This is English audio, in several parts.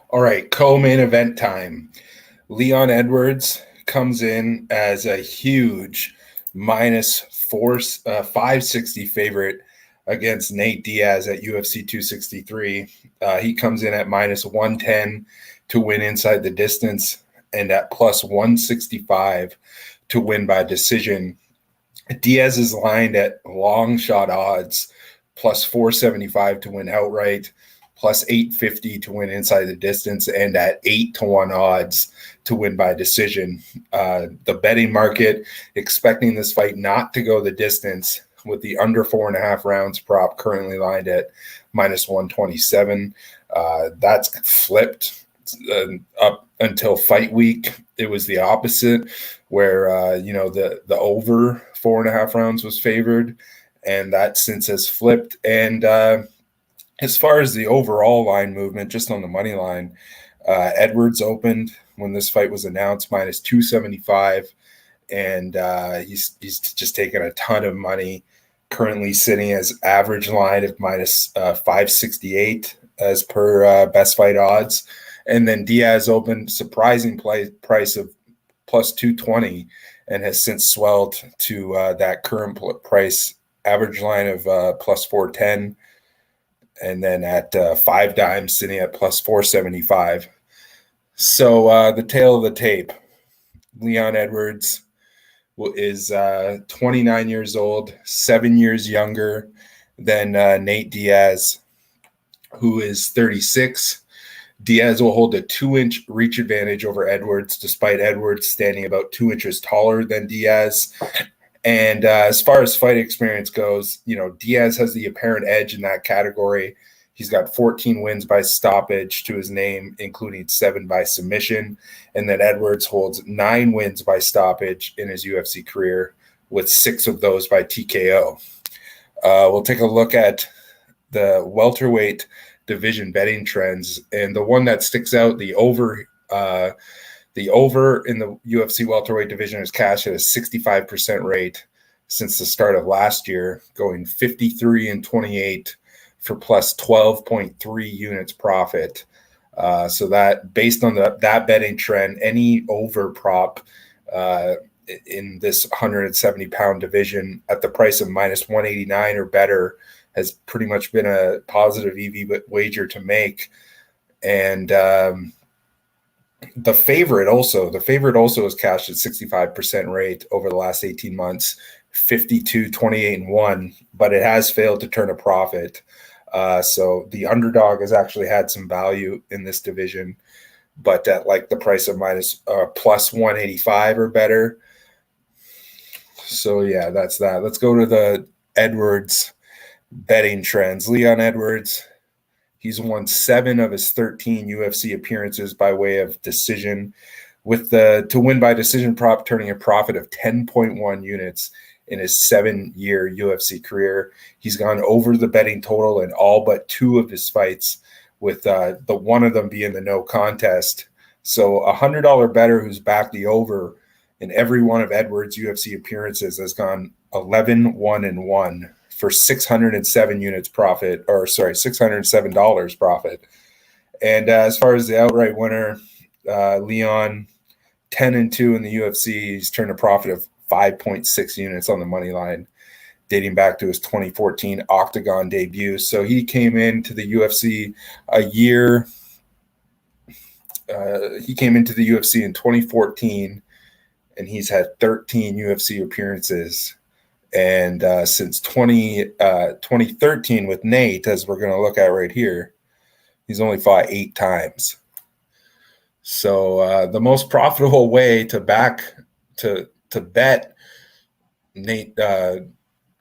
All right, co-main event time. Leon Edwards comes in as a huge minus 560 favorite against Nate Diaz at UFC 263. He comes in at minus 110 to win inside the distance and at plus 165 to win by decision. Diaz is lined at long shot odds, plus 475 to win outright, plus 850 to win inside the distance, and at 8-1 odds to win by decision. The betting market expecting this fight not to go the distance, with the under 4.5 rounds prop currently lined at minus 127. That's flipped up until fight week. It was the opposite, where the over 4.5 rounds was favored, and that since has flipped. And as far as the overall line movement, just on the money line, Edwards opened when this fight was announced minus 275, and he's just taken a ton of money, currently sitting as average line of minus 568 as per best fight odds. And then Diaz opened surprising price of plus 220 and has since swelled to that current price average line of plus 410. And then at 5 dimes sitting at plus 475. So the tail of the tape, Leon Edwards is 29 years old, 7 years younger than Nate Diaz, who is 36. Diaz will hold a 2-inch reach advantage over Edwards, despite Edwards standing about 2 inches taller than Diaz. And as far as fight experience goes, Diaz has the apparent edge in that category. He's got 14 wins by stoppage to his name, including 7 by submission. And then Edwards holds 9 wins by stoppage in his UFC career, with 6 of those by TKO. We'll take a look at the welterweight division betting trends, and the one that sticks out, the over in the UFC welterweight division is cashed at a 65% rate since the start of last year, going 53-28 for plus 12.3 units profit. So that, based on that betting trend, any over prop in this 170-pound division at the price of minus 189 or better has pretty much been a positive EV wager to make. And the favorite also is cashed at 65% rate over the last 18 months, 52-28-1, but it has failed to turn a profit. So the underdog has actually had some value in this division, but at like the price of plus 185 or better. So yeah, that's that. Let's go to the Edwards betting trends. Leon Edwards, he's won 7 of his 13 UFC appearances by way of decision, with the to win by decision prop turning a profit of 10.1 units in his 7-year UFC career. He's gone over the betting total in all but 2 of his fights, with the one of them being the no contest. So a $100 bettor who's backed the over in every one of Edwards' UFC appearances has gone 11-1-1 for 607 units profit, or sorry, $607 profit. And as far as the outright winner, Leon, 10-2 in the UFC. He's turned a profit of 5.6 units on the money line, dating back to his 2014 Octagon debut. So he came into the UFC he came into the UFC in 2014, and he's had 13 UFC appearances. And since 2013 with Nate, as we're going to look at right here, he's only fought 8 times. So the most profitable way to bet Nate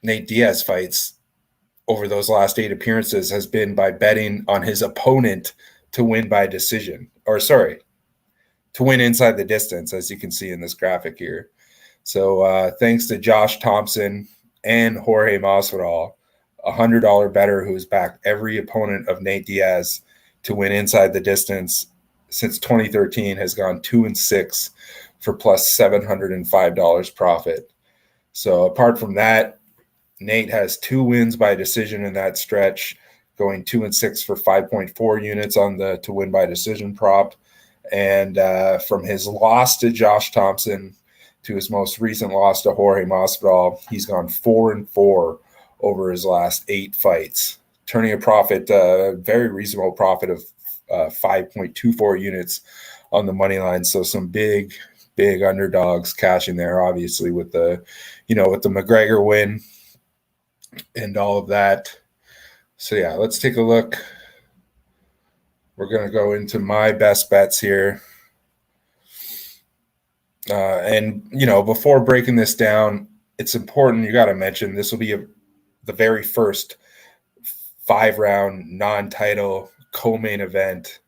Diaz fights over those last 8 appearances has been by betting on his opponent to win by decision, to win inside the distance, as you can see in this graphic here. So thanks to Josh Thompson and Jorge Masvidal, a $100 bettor who has backed every opponent of Nate Diaz to win inside the distance since 2013, has gone 2-6 for plus $705 profit. So apart from that, Nate has 2 wins by decision in that stretch, going 2-6 for 5.4 units on the to win by decision prop. And from his loss to Josh Thompson to his most recent loss to Jorge Masvidal, he's gone 4-4 over his last 8 fights, turning a profit, very reasonable profit of 5.24 units on the money line. So some big underdogs cashing there, obviously, with the McGregor win and all of that. So yeah, let's take a look. We're going to go into my best bets here. And, before breaking this down, it's important, you got to mention, this will be the very first 5-round non-title co-main event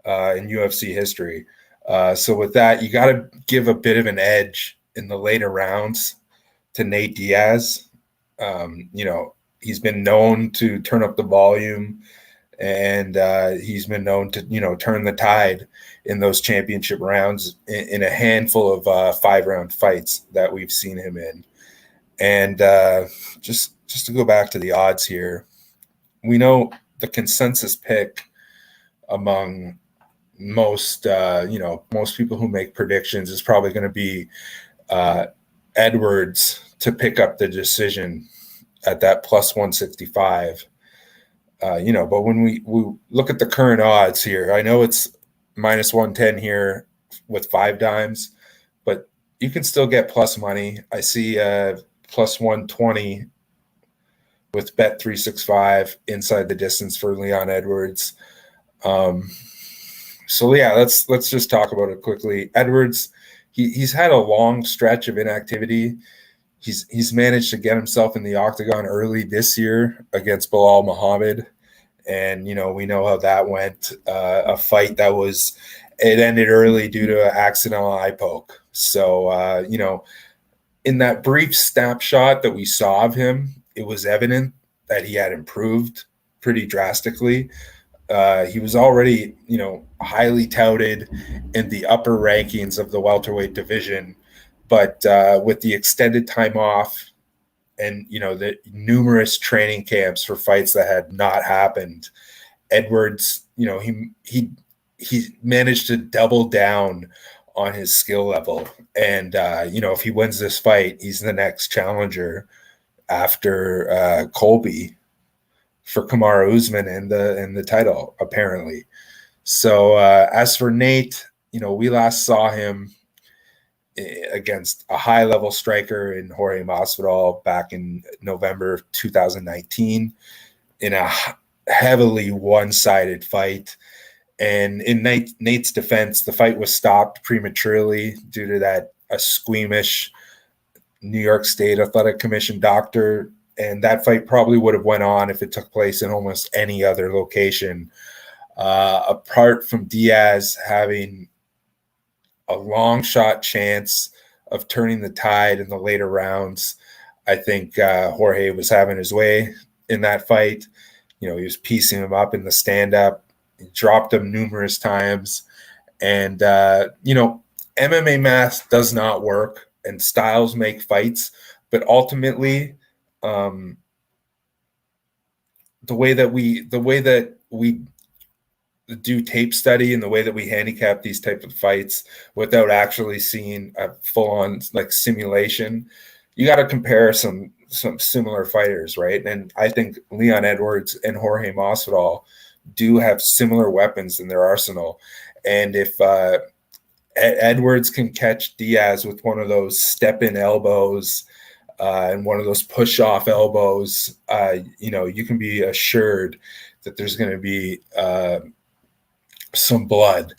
in UFC history. So with that, you got to give a bit of an edge in the later rounds to Nate Diaz. He's been known to turn up the volume, and he's been known to, turn the tide in those championship rounds in a handful of 5-round fights that we've seen him in. And just to go back to the odds here, we know the consensus pick among most people who make predictions is probably going to be Edwards to pick up the decision at that plus 165. But when we look at the current odds here, I know it's minus 110 here with 5 dimes, but you can still get plus money. I see plus 120 with Bet 365 inside the distance for Leon Edwards. So yeah, let's just talk about it quickly. Edwards, he's had a long stretch of inactivity. He's managed to get himself in the octagon early this year against Bilal Muhammad, and we know how that went. A fight that it ended early due to an accidental eye poke. So in that brief snapshot that we saw of him, it was evident that he had improved pretty drastically. He was already, highly touted in the upper rankings of the welterweight division, but with the extended time off and, the numerous training camps for fights that had not happened, Edwards, he managed to double down on his skill level. And, if he wins this fight, he's the next challenger after Colby for Kamaru Usman in the title, apparently. So as for Nate, we last saw him against a high-level striker in Jorge Masvidal back in November of 2019 in a heavily one-sided fight. And in Nate's defense, the fight was stopped prematurely due to a squeamish New York State Athletic Commission doctor, and that fight probably would have went on if it took place in almost any other location. Apart from Diaz having a long shot chance of turning the tide in the later rounds, I think Jorge was having his way in that fight. He was piecing him up in the stand-up. He dropped him numerous times. And, MMA math does not work, and styles make fights. But ultimately, the way that we do tape study and the way that we handicap these type of fights without actually seeing a full-on simulation, you got to compare some similar fighters, right? And I think Leon Edwards and Jorge Masvidal do have similar weapons in their arsenal. And if Edwards can catch Diaz with one of those step-in elbows and one of those push-off elbows, you can be assured that there's going to be some blood.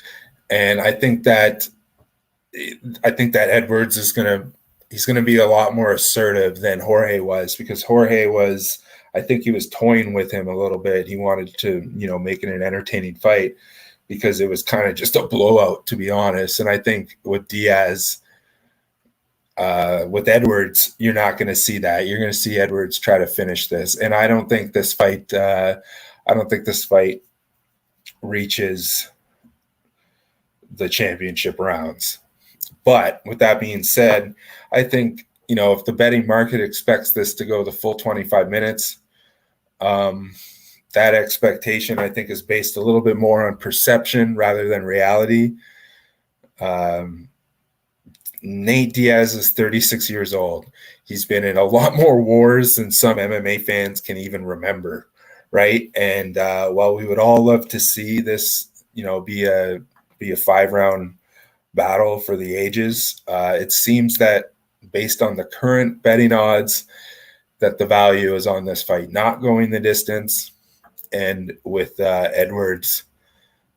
And I think that Edwards he's going to be a lot more assertive than Jorge was, because Jorge was, I think he was toying with him a little bit. He wanted to, make it an entertaining fight because it was kind of just a blowout, to be honest. And I think with Diaz, with Edwards, you're not going to see that. You're going to see Edwards try to finish this. And I don't think this fight reaches the championship rounds. But with that being said, I think, if the betting market expects this to go the full 25 minutes, that expectation, I think, is based a little bit more on perception rather than reality. Nate Diaz is 36 years old. He's been in a lot more wars than some MMA fans can even remember, right? And while we would all love to see this, be a 5-round battle for the ages, it seems that based on the current betting odds, that the value is on this fight not going the distance, and with Edwards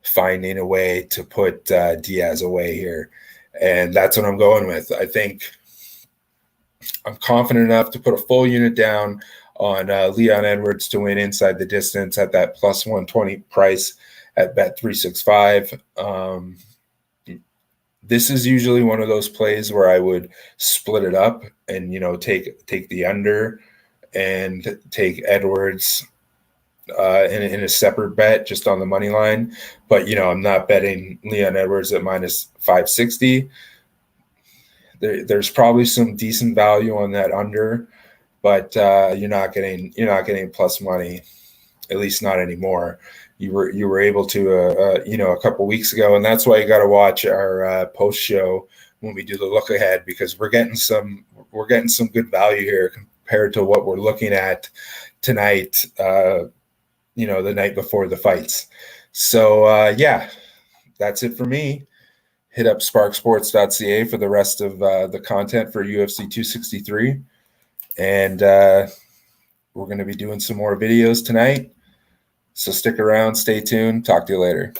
finding a way to put Diaz away here. And that's what I'm going with. I think I'm confident enough to put a full unit down on Leon Edwards to win inside the distance at that plus 120 price at Bet365. This is usually one of those plays where I would split it up and, take the under and take Edwards in a separate bet just on the money line. But, I'm not betting Leon Edwards at minus 560. There's probably some decent value on that under, but you're not getting plus money, at least not anymore. You were able to a couple weeks ago, and that's why you got to watch our post show when we do the look ahead, because we're getting some good value here compared to what we're looking at tonight. The night before the fights. So that's it for me. Hit up sparksports.ca for the rest of the content for UFC 263. And we're going to be doing some more videos tonight. So stick around, stay tuned. Talk to you later.